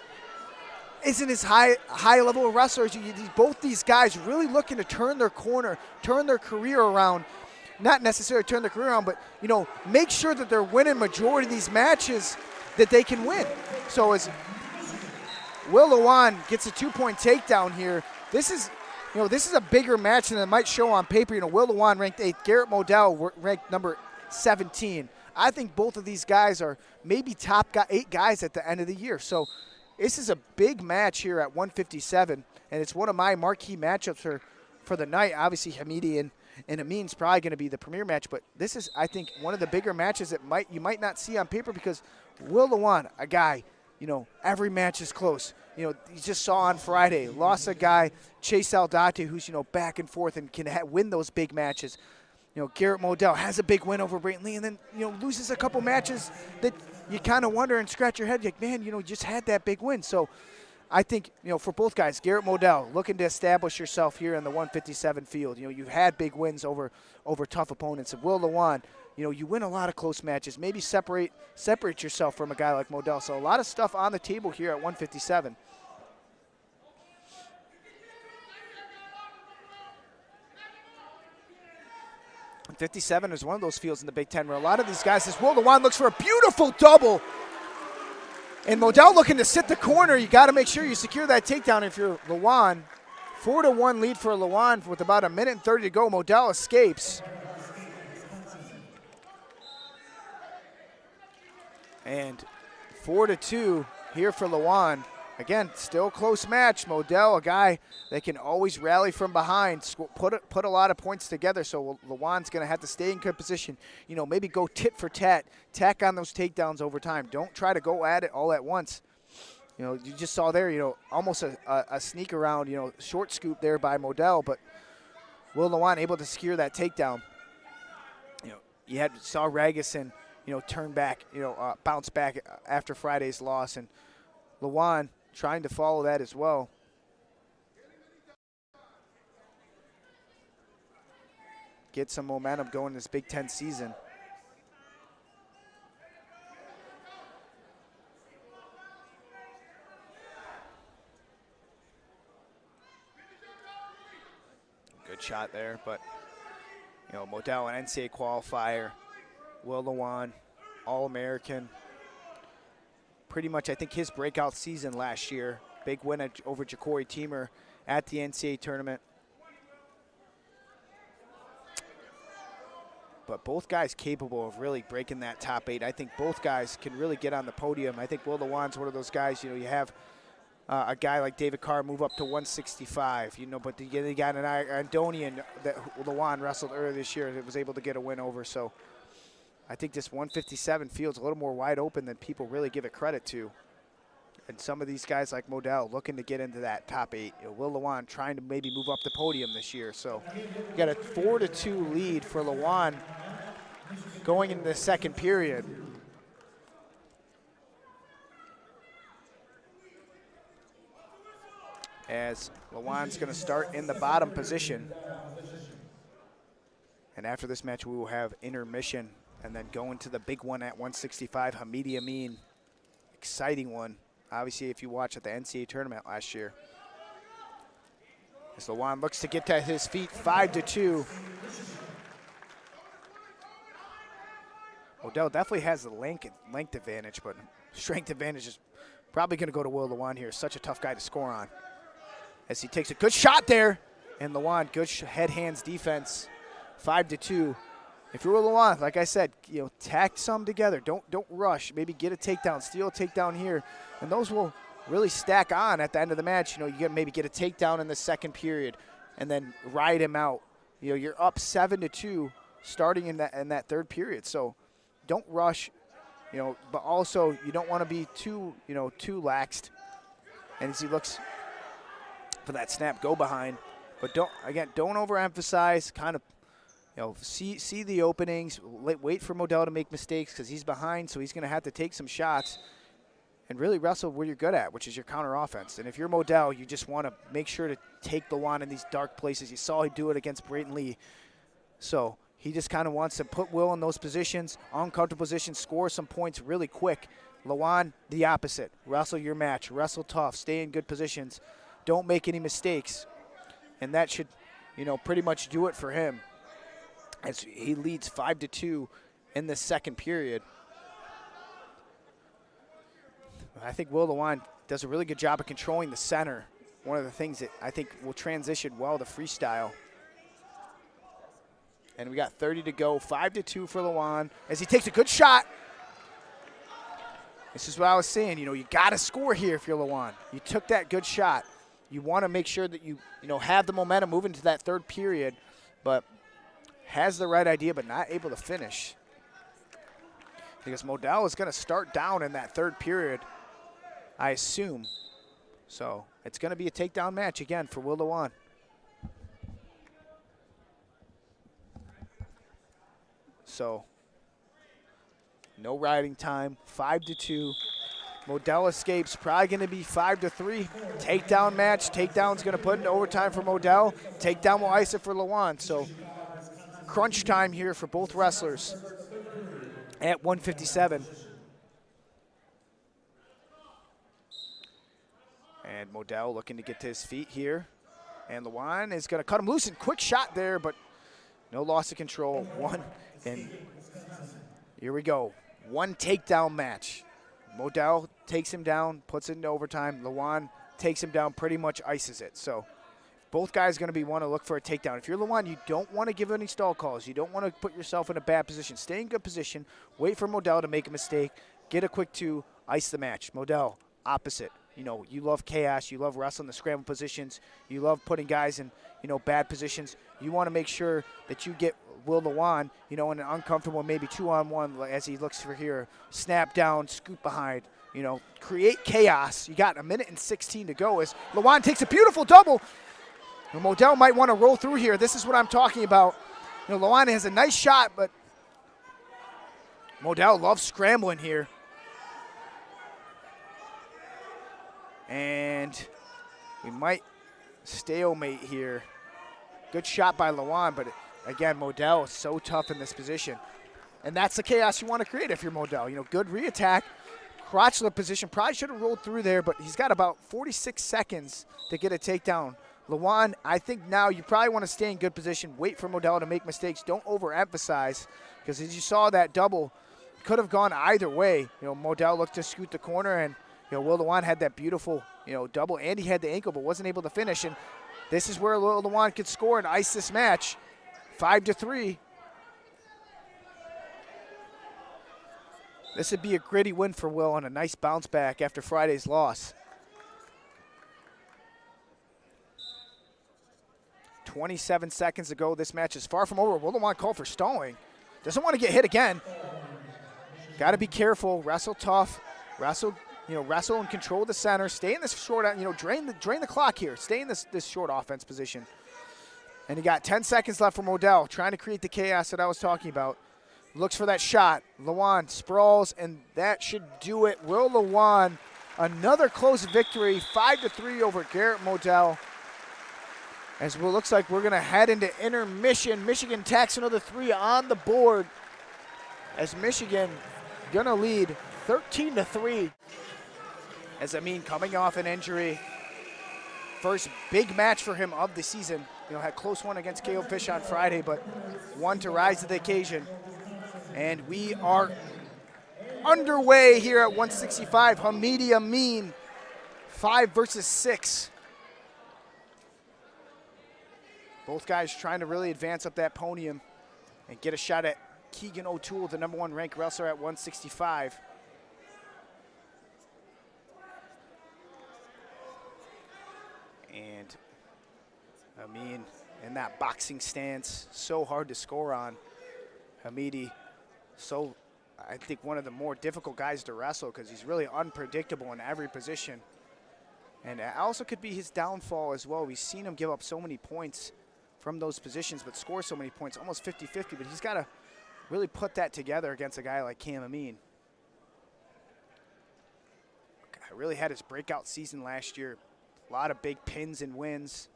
isn't as high level of wrestlers. Both these guys really looking to turn their corner, turn their career around. Not necessarily turn their career around, but, you know, make sure that they're winning majority of these matches that they can win. So as Will Lewan gets a 2-point takedown here, this is, you know, this is a bigger match than it might show on paper. You know, Will Lewan ranked 8th, Garrett Modell ranked number 17. I think both of these guys are maybe top 8 guys at the end of the year. So this is a big match here at 157, and it's one of my marquee matchups for the night. Obviously, Hamiti and Amine's probably going to be the premier match, but this is, I think, one of the bigger matches that you might not see on paper because Will Lewan, a guy, you know, every match is close. You know, you just saw on Friday, lost a guy, Chase Saldate, who's, you know, back and forth and can win those big matches. You know, Garrett Modell has a big win over Brayton Lee and then, you know, loses a couple matches that you kind of wonder and scratch your head. You're like, man, you know, you just had that big win. So I think, you know, for both guys, Garrett Modell looking to establish yourself here in the 157 field. You know, you've had big wins over tough opponents. And Will Lewan, you know, you win a lot of close matches. Maybe separate yourself from a guy like Modell. So a lot of stuff on the table here at 157. And 57 is one of those fields in the Big Ten where a lot of these guys, as Will Lewan looks for a beautiful double. And Modell looking to sit the corner. You got to make sure you secure that takedown if you're Lewan. 4-1 lead for Lewan with about 1:30 to go. Modell escapes. And 4-2 here for Lewan. Again, still close match. Modell, a guy that can always rally from behind, put a lot of points together. So Lewan's going to have to stay in good position. You know, maybe go tit for tat, tack on those takedowns over time. Don't try to go at it all at once. You know, you just saw there, you know, almost a sneak around, you know, short scoop there by Modell, but Will Lewan able to secure that takedown. You know, you saw Ragusin, you know, turn back, you know, bounce back after Friday's loss, and Lewan trying to follow that as well. Get some momentum going this Big Ten season. Good shot there, but you know, Modell, an NCAA qualifier, Will Lewan, All-American. Pretty much, I think his breakout season last year. Big win over Ja'Cory Teamer at the NCAA tournament. But both guys capable of really breaking that top 8. I think both guys can really get on the podium. I think Will Lewan's one of those guys, you know, you have a guy like David Carr move up to 165, you know, but they got an Andonian that Lewan wrestled earlier this year that was able to get a win over. So I think this 157 field's a little more wide open than people really give it credit to. And some of these guys like Modell looking to get into that top 8. You know, Will Lewan trying to maybe move up the podium this year. So you got a 4-2 lead for Lewan going into the second period. As Lewan's going to start in the bottom position. And after this match, we will have intermission and then go into the big one at 165, Hamiti Amine. Exciting one. Obviously, if you watch at the NCAA tournament last year. As Lewan looks to get to his feet, 5-2. Modell definitely has the length advantage, but strength advantage is probably going to go to Will Lewan here. Such a tough guy to score on. As he takes a good shot there, and Lewan, good head hands defense, 5-2. If you're Will Lewan, like I said, you know, tack some together. Don't rush. Maybe get a takedown, steal a takedown here, and those will really stack on at the end of the match. You know, you get maybe get a takedown in the second period, and then ride him out. You know, you're up 7-2 starting in that third period. So don't rush. You know, but also you don't want to be too laxed. And as he looks for that snap go behind, but don't overemphasize. Kind of, you know, see the openings. Wait for Modell to make mistakes because he's behind, so he's going to have to take some shots and really wrestle where you're good at, which is your counter offense. And if you're Modell, you just want to make sure to take Lewan in these dark places. You saw him do it against Brayton Lee, so he just kind of wants to put Will in those positions, uncomfortable positions, score some points really quick. Lewan, the opposite. Wrestle your match. Wrestle tough. Stay in good positions. Don't make any mistakes. And that should, you know, pretty much do it for him as he leads 5-2 in the second period. I think Will Lewan does a really good job of controlling the center. One of the things that I think will transition well to freestyle. And we got 30 to go, 5-2 for Lewan as he takes a good shot. This is what I was saying, you know, you got to score here if you're Lewan. You took that good shot. You want to make sure that you have the momentum moving to that third period, but has the right idea but not able to finish. Because Modell is going to start down in that third period, I assume. So it's going to be a takedown match again for Will Lewan. So no riding time, 5-2. Modell escapes, probably going to be 5-3. Takedown match. Takedown's going to put into overtime for Modell. Takedown will ice it for Lewan. So crunch time here for both wrestlers at 157. And Modell looking to get to his feet here. And Lewan is going to cut him loose. And quick shot there, but no loss of control. One. And here we go. One takedown match. Modell takes him down, puts it into overtime. Lewan takes him down, pretty much ices it. So both guys going to want to look for a takedown. If you're Lewan, you don't want to give any stall calls. You don't want to put yourself in a bad position. Stay in good position. Wait for Modell to make a mistake. Get a quick 2, ice the match. Modell, opposite. You know, you love chaos. You love wrestling the scramble positions. You love putting guys in, you know, bad positions. You want to make sure that you get Will Lewan, you know, in an uncomfortable maybe 2-on-1 as he looks for here. Snap down, scoop behind. create chaos. You got a minute and 16 to go as Lewan takes a beautiful double. Modell might want to roll through here. This is what I'm talking about. Lewan has a nice shot, but Modell loves scrambling here. And we might stalemate here. Good shot by Lewan, but again, Modell is so tough in this position. And that's the chaos you want to create if you're Modell. Good re-attack, crotch lift position. Probably should have rolled through there, but he's got about 46 seconds to get a takedown. Lewan, I think now you probably want to stay in good position, wait for Modell to make mistakes. Don't overemphasize, because as you saw, that double could have gone either way. Modell looked to scoot the corner, and Will Lewan had that beautiful, double, and he had the ankle, but wasn't able to finish. And this is where Will Lewan could score and ice this match, 5-3. This would be a gritty win for Will and a nice bounce back after Friday's loss. 27 seconds to go. This match is far from over. Will Lewan called for stalling. Doesn't want to get hit again. Got to be careful. Wrestle tough. Wrestle and control the center. Stay in this short, drain the clock here. Stay in this short offense position. And you got 10 seconds left for Modell, trying to create the chaos that I was talking about. Looks for that shot. Lewan sprawls, and that should do it. Will Lewan, another close victory, 5-3 over Garrett Modell. As it looks like we're going to head into intermission. Michigan tacks another 3 on the board, as Michigan going to lead 13-3. As Amine coming off an injury. First big match for him of the season. Had a close one against Caleb Fish on Friday, but one to rise to the occasion. And we are underway here at 165. Hamiti Amine, 5 versus 6. Both guys trying to really advance up that podium and get a shot at Keegan O'Toole, the #1 ranked wrestler at 165. And Amine in that boxing stance, so hard to score on. Hamiti, I think one of the more difficult guys to wrestle, because he's really unpredictable in every position. And it also could be his downfall as well. We've seen him give up so many points from those positions, but score so many points, almost 50-50, but he's got to really put that together against a guy like Cam Amine. Guy really had his breakout season last year. A lot of big pins and wins.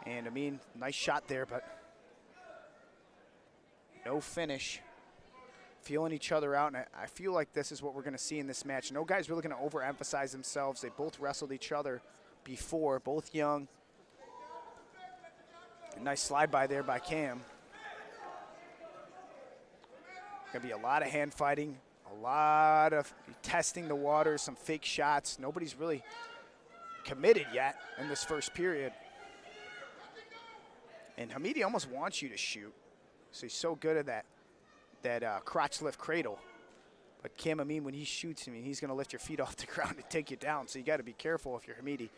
And Amine, nice shot there, but no finish. Feeling each other out, and I feel like this is what we're going to see in this match. No guy's really going to overemphasize themselves. They both wrestled each other before, both young. A nice slide by there by Cam. Going to be a lot of hand fighting, a lot of testing the waters, some fake shots. Nobody's really committed yet in this first period. And Hamiti almost wants you to shoot. So he's so good at that crotch lift cradle. But Cam Amine, when he shoots, he's going to lift your feet off the ground and take you down. So you got to be careful if you're Hamiti.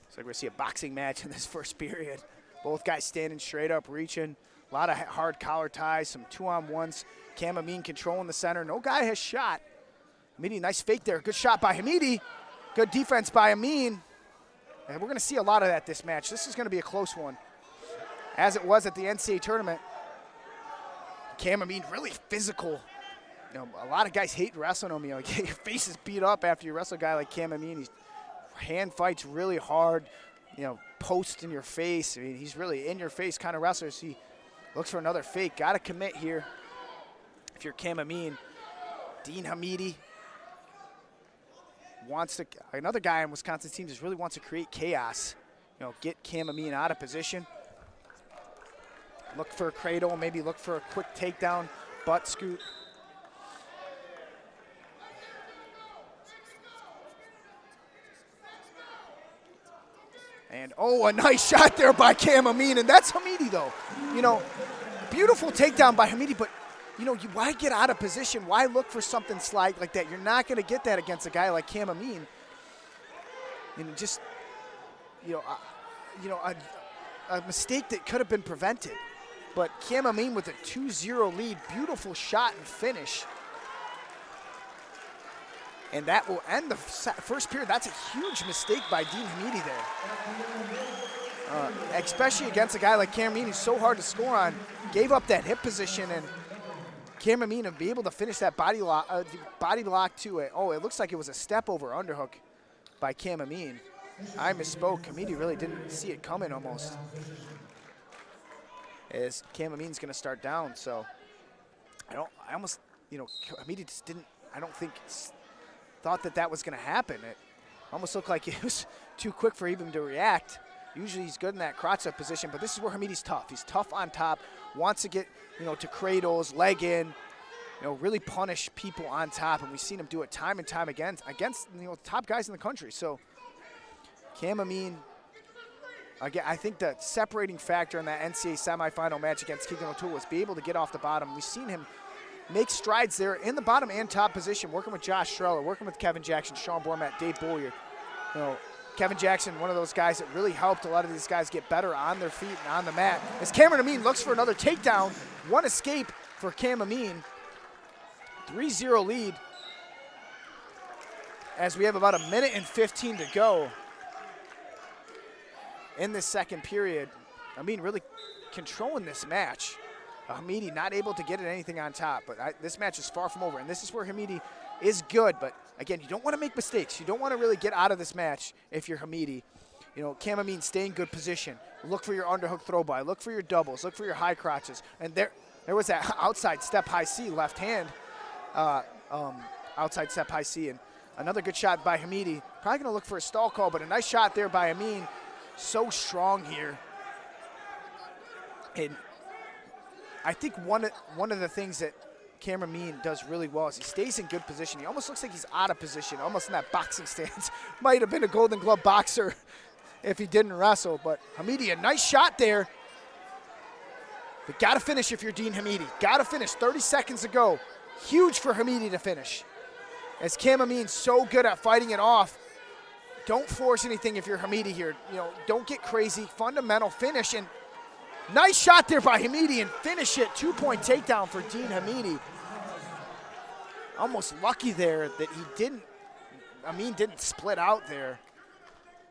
So we're going to see a boxing match in this first period. Both guys standing straight up, reaching. A lot of hard collar ties, some 2-on-1s. Cam Amine controlling the center. No guy has shot. Hamiti, nice fake there. Good shot by Hamiti. Good defense by Amine. And we're going to see a lot of that this match. This is going to be a close one, as it was at the NCAA tournament. Cam Amine really physical. A lot of guys hate wrestling him. Your face is beat up after you wrestle a guy like Cam Amine. He's hand fights really hard. Post in your face. He's really in your face kind of wrestler. So he looks for another fake. Got to commit here if you're Cam Amine. Dean Hamiti wants to, another guy on Wisconsin's team just really wants to create chaos. Get Cam Amine out of position. Look for a cradle, maybe look for a quick takedown, butt scoot. And a nice shot there by Cam Amine, and that's Hamiti though. Beautiful takedown by Hamiti, but why get out of position? Why look for something slide like that? You're not going to get that against a guy like Cam Amine. A mistake that could have been prevented. but Amine with a 2-0 lead. Beautiful shot and finish. And that will end the first period. That's a huge mistake by Dean Hamiti there. Especially against a guy like Amine who's so hard to score on. Gave up that hip position, and Amine to be able to finish that body lock to it. Oh, it looks like it was a step over underhook by Amine. I misspoke. Hamiti really didn't see it coming almost. As Amine's gonna start down, so I almost, Hamiti just didn't, I don't think thought that was gonna happen. It almost looked like it was too quick for him to react. Usually he's good in that crotch up position, but this is where Hamiti's tough. He's tough on top, wants to get, to cradles, leg in, really punish people on top, and we've seen him do it time and time again against the top guys in the country. So Amine, again, I think the separating factor in that NCAA semifinal match against Keegan O'Toole was be able to get off the bottom. We've seen him make strides there in the bottom and top position, working with Josh Streller, working with Kevin Jackson, Sean Bormat, Dave Boyer. Kevin Jackson, one of those guys that really helped a lot of these guys get better on their feet and on the mat. As Amine looks for another takedown, one escape for Amine. 3-0 lead as we have about 1 minute and 15 to go in this second period. Amine really controlling this match. Hamiti not able to get it anything on top, but this match is far from over, and this is where Hamiti is good, but again, you don't want to make mistakes. You don't want to really get out of this match if you're Hamiti. Amine, stay in good position. Look for your underhook throw by. Look for your doubles. Look for your high crotches. And there was that outside step high C, left hand, outside step high C, and another good shot by Hamiti. Probably going to look for a stall call, but a nice shot there by Amine. So strong here. And I think one of the things that Amine does really well is he stays in good position. He almost looks like he's out of position, almost in that boxing stance. Might have been a Golden Glove boxer if he didn't wrestle, but Hamiti, a nice shot there. But got to finish if you're Dean Hamiti. Got to finish, 30 seconds to go. Huge for Hamiti to finish. As Amine's so good at fighting it off, don't force anything if you're Hamiti here. Don't get crazy, fundamental finish, and nice shot there by Hamiti and finish it. 2-point takedown for Dean Hamiti. Almost lucky there that Amine didn't split out there.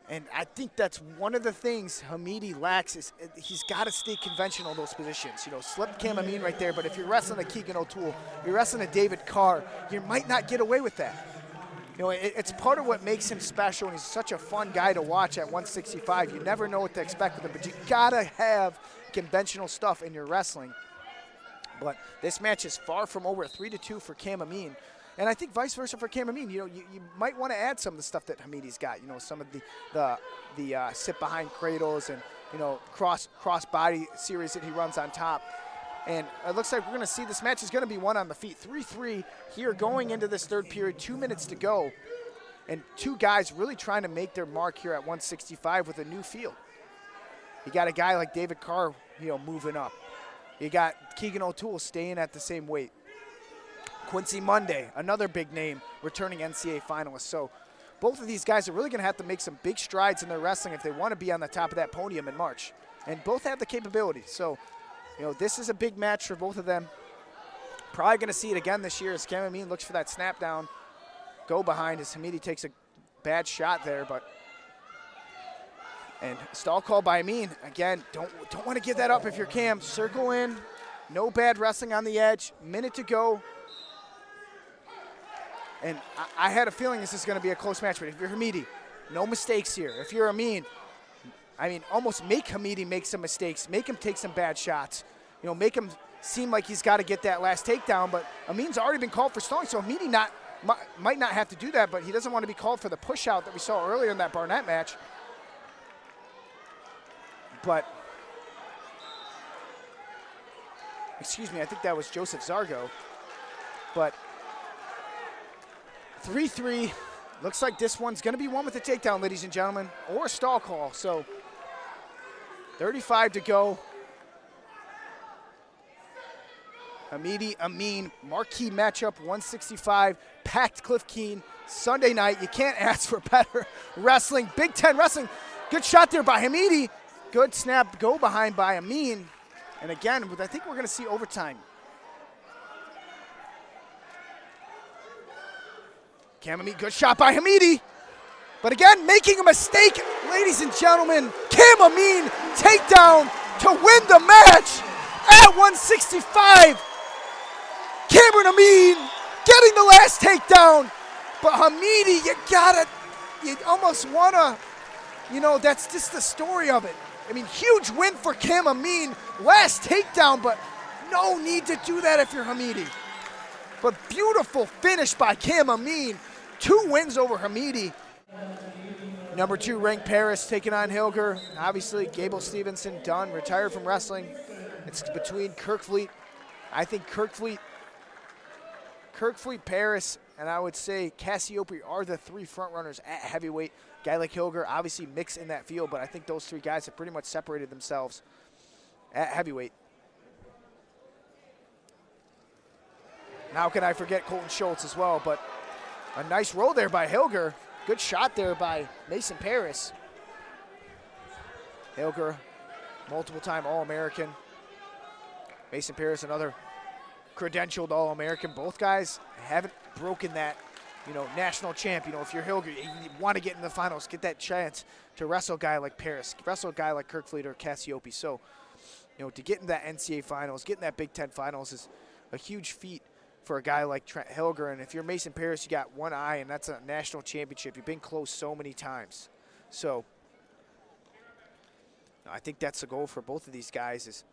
And I think that's one of the things Hamiti lacks is he's got to stay conventional in those positions. Slip Amine right there, but if you're wrestling a Keegan O'Toole, you're wrestling a David Carr, you might not get away with that. It's part of what makes him special, and he's such a fun guy to watch at 165. You never know what to expect with him, but you gotta have conventional stuff in your wrestling. But this match is far from over, 3-2 for Amine. And I think vice versa for Amine. You might want to add some of the stuff that Hamiti's got. Some of the sit behind cradles and cross body series that he runs on top. And it looks like we're going to see this match is going to be won on the feet. 3-3 here going into this third period, 2 minutes to go. And two guys really trying to make their mark here at 165 with a new field. You got a guy like David Carr, moving up. You got Keegan O'Toole staying at the same weight. Quincy Monday, another big name, returning NCAA finalist. So both of these guys are really going to have to make some big strides in their wrestling if they want to be on the top of that podium in March. And both have the capability. So, this is a big match for both of them. Probably going to see it again this year as Amine looks for that snap down, go behind as Hamiti takes a bad shot there, but and stall call by Amine. Again, don't want to give that up if you're Cam. Circle in, no bad wrestling on the edge, minute to go. And I had a feeling this is going to be a close match, but if you're Hamiti, no mistakes here. If you're Amine, almost make Hamiti make some mistakes, make him take some bad shots, make him seem like he's got to get that last takedown, but Amine's already been called for stalling, so Hamiti might not have to do that, but he doesn't want to be called for the push out that we saw earlier in that Barnett match. But, excuse me, I think that was Joseph Zargo, but 3-3, looks like this one's going to be won with a takedown, ladies and gentlemen, or a stall call. So 35 to go. Hamiti, Amine, marquee matchup, 165, packed Cliff Keen, Sunday night. You can't ask for better wrestling. Big Ten wrestling. Good shot there by Hamiti. Good snap, go behind by Amine. And again, I think we're going to see overtime. Amine, good shot by Hamiti. But again, making a mistake, ladies and gentlemen. Amine takedown to win the match at 165. Amine getting the last takedown. But Hamiti, you almost want to, that's just the story of it. I mean, huge win for Amine. Last takedown, but no need to do that if you're Hamiti. But beautiful finish by Amine. 2 wins over Hamiti. Number 2 ranked Parris taking on Hillger. Obviously, Gable Stevenson done, retired from wrestling. It's between Kirkfleet. I think Kirkfleet, Parris, and I would say Cassiope are the 3 front runners at heavyweight. Guy like Hillger obviously mixed in that field, but I think those 3 guys have pretty much separated themselves at heavyweight. Now can I forget Colton Schultz as well, but a nice roll there by Hillger. Good shot there by Mason Parris. Hillger, multiple-time All-American. Mason Parris, another credentialed All-American. Both guys haven't broken that, national champ. If you're Hillger, you want to get in the finals, get that chance to wrestle a guy like Parris, wrestle a guy like Kirkfleet or Cassiope. So, to get in that NCAA finals, get in that Big Ten finals is a huge feat for a guy like Trent Hillger. And if you're Mason Parris, you got one eye, and that's a national championship. You've been close so many times. So I think that's the goal for both of these guys is,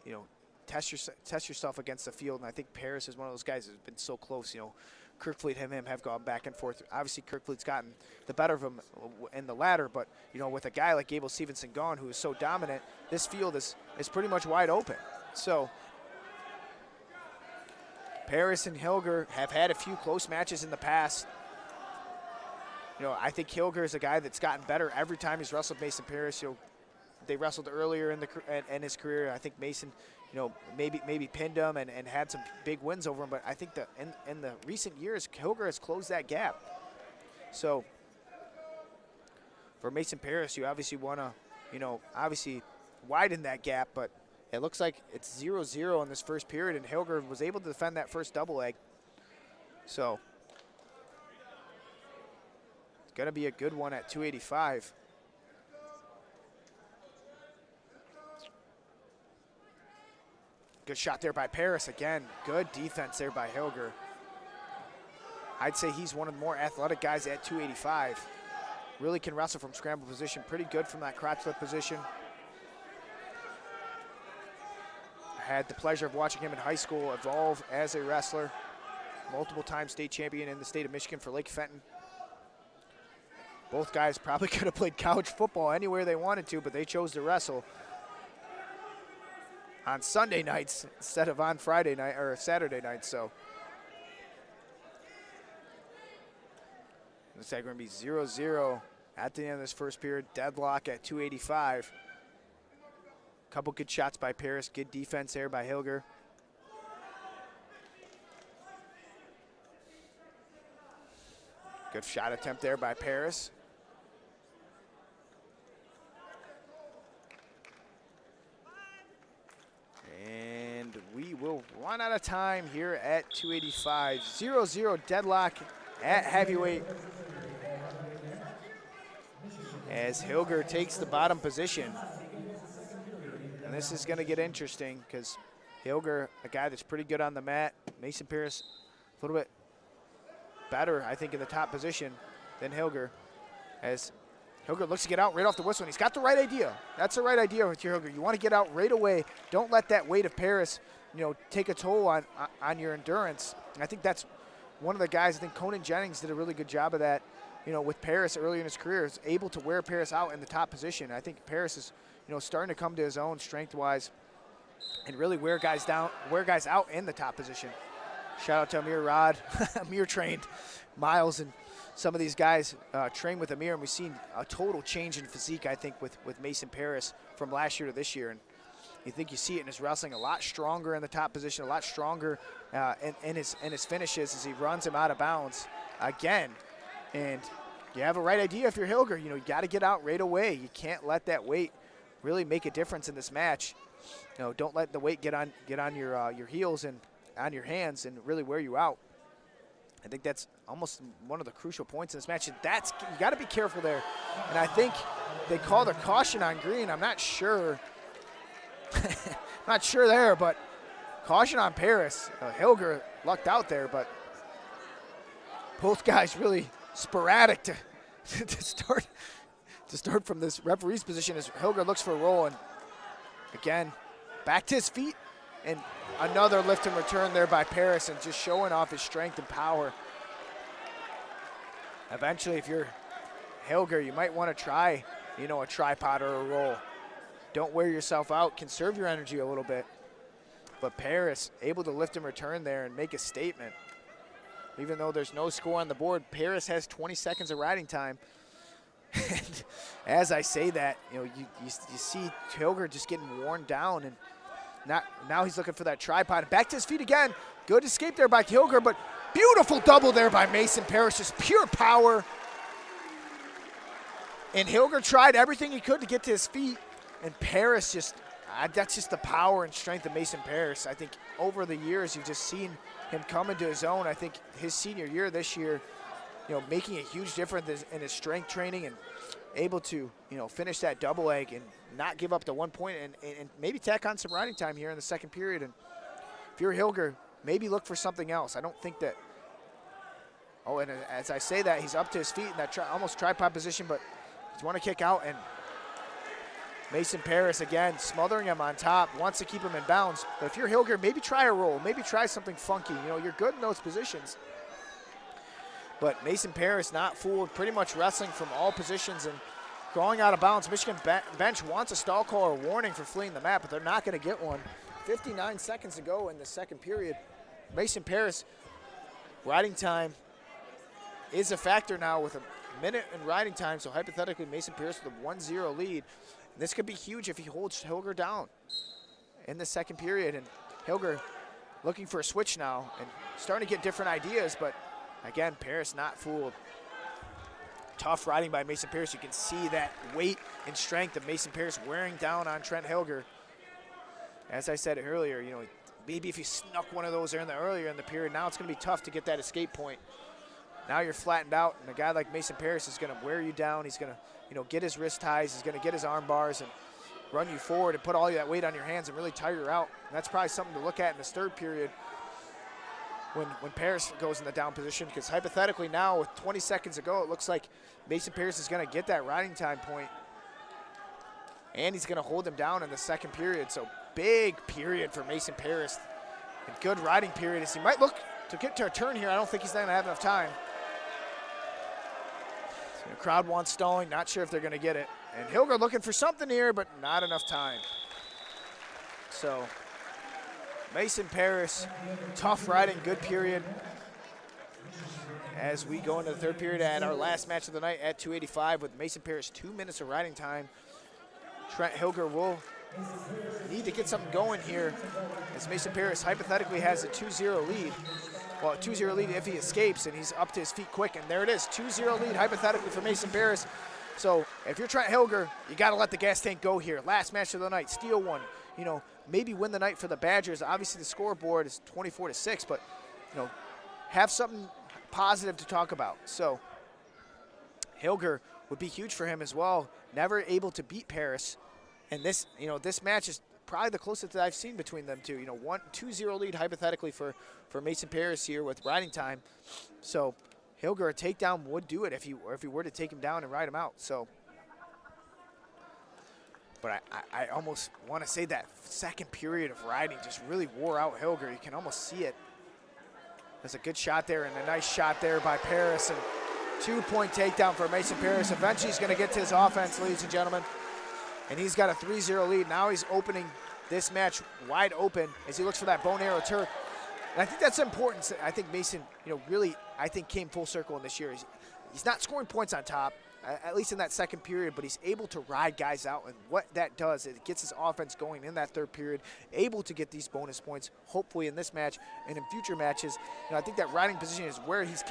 test yourself against the field. And I think Parris is one of those guys who's been so close. Kirkfleet and him have gone back and forth. Obviously, Kirkfleet's gotten the better of him in the ladder, but, with a guy like Gable Stevenson gone who is so dominant, this field is pretty much wide open. So Parris and Hillger have had a few close matches in the past. I think Hillger is a guy that's gotten better every time he's wrestled Mason Parris. They wrestled earlier in his career. I think Mason, maybe pinned him and had some big wins over him. But I think that in the recent years, Hillger has closed that gap. So for Mason Parris, you obviously want to, obviously widen that gap, but it looks like it's 0-0 in this first period, and Hillger was able to defend that first double leg. So it's going to be a good one at 285. Good shot there by Parris again. Good defense there by Hillger. I'd say he's one of the more athletic guys at 285. Really can wrestle from scramble position. Pretty good from that crotch lift position. Had the pleasure of watching him in high school evolve as a wrestler. Multiple-time state champion in the state of Michigan for Lake Fenton. Both guys probably could have played college football anywhere they wanted to, but they chose to wrestle on Sunday nights instead of on Friday night or Saturday nights. So looks like we're going to be 0-0 at the end of this first period. Deadlock at 285. Couple good shots by Parris. Good defense there by Hillger. Good shot attempt there by Parris. And we will run out of time here at 285. 0-0 deadlock at heavyweight as Hillger takes the bottom position. And this is going to get interesting because Hillger, a guy that's pretty good on the mat. Mason Parris, a little bit better, I think, in the top position than Hillger. As Hillger looks to get out right off the whistle, and he's got the right idea. That's the right idea with your Hillger. You want to get out right away. Don't let that weight of Parris, take a toll on your endurance. And I think that's one of the guys. I think Conan Jennings did a really good job of that, with Parris early in his career, is able to wear Parris out in the top position. I think Parris is starting to come to his own strength-wise and really wear guys out in the top position. Shout out to Amir Rod. Amir trained Miles, and some of these guys train with Amir, and we've seen a total change in physique, I think, with Mason Parris from last year to this year. And you see it in his wrestling, a lot stronger in the top position, a lot stronger in his finishes as he runs him out of bounds again. And you have a right idea if you're Hillger. You got to get out right away. You can't let that weight really make a difference in this match. don't let the weight get on your heels and on your hands and really wear you out. I think that's almost one of the crucial points in this match. You got to be careful there. And I think they called a caution on Green. I'm not sure. Not sure there, but caution on Parris. Hillger lucked out there, but both guys really sporadic to start from this referee's position as Hillger looks for a roll. And again, back to his feet. And another lift and return there by Parris, and just showing off his strength and power. Eventually, if you're Hillger, you might want to try, a tripod or a roll. Don't wear yourself out. Conserve your energy a little bit. But Parris able to lift and return there and make a statement. Even though there's no score on the board, Parris has 20 seconds of riding time. And as I say that, you see Hillger just getting worn down, and now he's looking for that tripod. Back to his feet again. Good escape there by Hillger, but beautiful double there by Mason Parris. Just pure power. And Hillger tried everything he could to get to his feet. And Parris that's just the power and strength of Mason Parris. I think over the years you've just seen him come into his own. I think his senior year this year, making a huge difference in his strength training and able to, finish that double leg and not give up the 1 point and maybe tack on some riding time here in the second period. And if you're Hillger, maybe look for something else. I don't think that, and as I say that, he's up to his feet in that almost tripod position, but he's want to kick out, and Mason Parris, again, smothering him on top, wants to keep him in bounds. But if you're Hillger, maybe try a roll, maybe try something funky. You're good in those positions. But Mason Parris not fooled, pretty much wrestling from all positions and crawling out of bounds. Michigan bench wants a stall call or warning for fleeing the mat, but they're not going to get one. 59 seconds to go in the second period. Mason Parris, riding time is a factor now with a minute in riding time, so hypothetically Mason Parris with a 1-0 lead. And this could be huge if he holds Hillger down in the second period. And Hillger looking for a switch now and starting to get different ideas, but again, Parris not fooled. Tough riding by Mason Parris. You can see that weight and strength of Mason Parris wearing down on Trent Hillger. As I said earlier, maybe if you snuck one of those earlier in the period, now it's going to be tough to get that escape point. Now you're flattened out, and a guy like Mason Parris is going to wear you down. He's going to, get his wrist ties. He's going to get his arm bars and run you forward and put all that weight on your hands and really tire you out. And that's probably something to look at in this third period when Parris goes in the down position, because hypothetically now with 20 seconds to go, it looks like Mason Parris is going to get that riding time point, and he's going to hold him down in the second period. So big period for Mason Parris. A good riding period as he might look to get to a turn here. I don't think he's not going to have enough time. So the crowd wants stalling, not sure if they're going to get it. And Hillger looking for something here, but not enough time. So Mason Parris, tough riding, good period. As we go into the third period at our last match of the night at 285 with Mason Parris 2 minutes of riding time. Trent Hillger will need to get something going here as Mason Parris hypothetically has a 2-0 lead. Well, a 2-0 lead if he escapes, and he's up to his feet quick, and there it is, 2-0 lead hypothetically for Mason Parris. So if you're Trent Hillger, you got to let the gas tank go here. Last match of the night, steal one. Maybe win the night for the Badgers. Obviously, the scoreboard is 24-6, but have something positive to talk about. So Hillger would be huge for him as well. Never able to beat Parris, and this match is probably the closest that I've seen between them two. 2-0 lead hypothetically for Mason Parris here with riding time. So Hillger, a takedown would do it if he were to take him down and ride him out. So. But I almost want to say that second period of riding just really wore out Hillger. You can almost see it. There's a good shot there and a nice shot there by Parris. And 2-point takedown for Mason Parris. Eventually he's going to get to his offense, ladies and gentlemen. And he's got a 3-0 lead. Now he's opening this match wide open as he looks for that bone arrow Turk. And I think that's important. I think Mason, really, came full circle in this year. He's not scoring points on top, at least in that second period, but he's able to ride guys out, and what that does is it gets his offense going in that third period, able to get these bonus points, hopefully in this match and in future matches. I think that riding position is where he's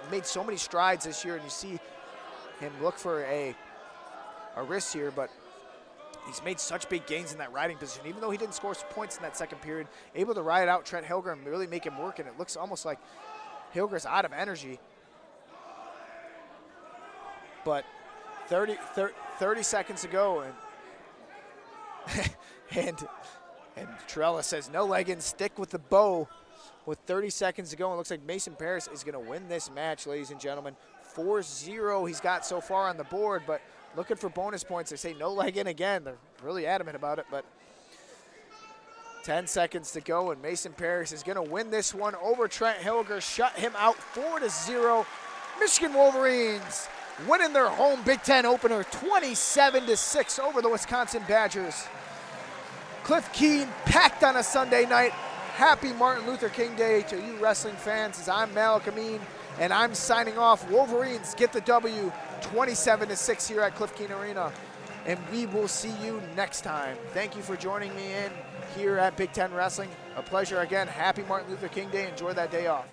made so many strides this year, and you see him look for a wrist here, but he's made such big gains in that riding position, even though he didn't score points in that second period, able to ride out Trent Hillger and really make him work, and it looks almost like Hillger's out of energy. But 30 seconds to go, and Trella says no legging, stick with the bow with 30 seconds to go. And it looks like Mason Parris is going to win this match, ladies and gentlemen. 4-0 he's got so far on the board, but looking for bonus points. They say no legging again. They're really adamant about it, but 10 seconds to go, and Mason Parris is going to win this one over Trent Hillger, shut him out 4-0. Michigan Wolverines winning their home Big Ten opener 27-6 over the Wisconsin Badgers. Cliff Keen packed on a Sunday night. Happy Martin Luther King Day to you wrestling fans, as I'm Amine, and I'm signing off. Wolverines get the W 27-6 here at Cliff Keen Arena, and we will see you next time. Thank you for joining me in here at Big Ten Wrestling. A pleasure again. Happy Martin Luther King Day. Enjoy that day off.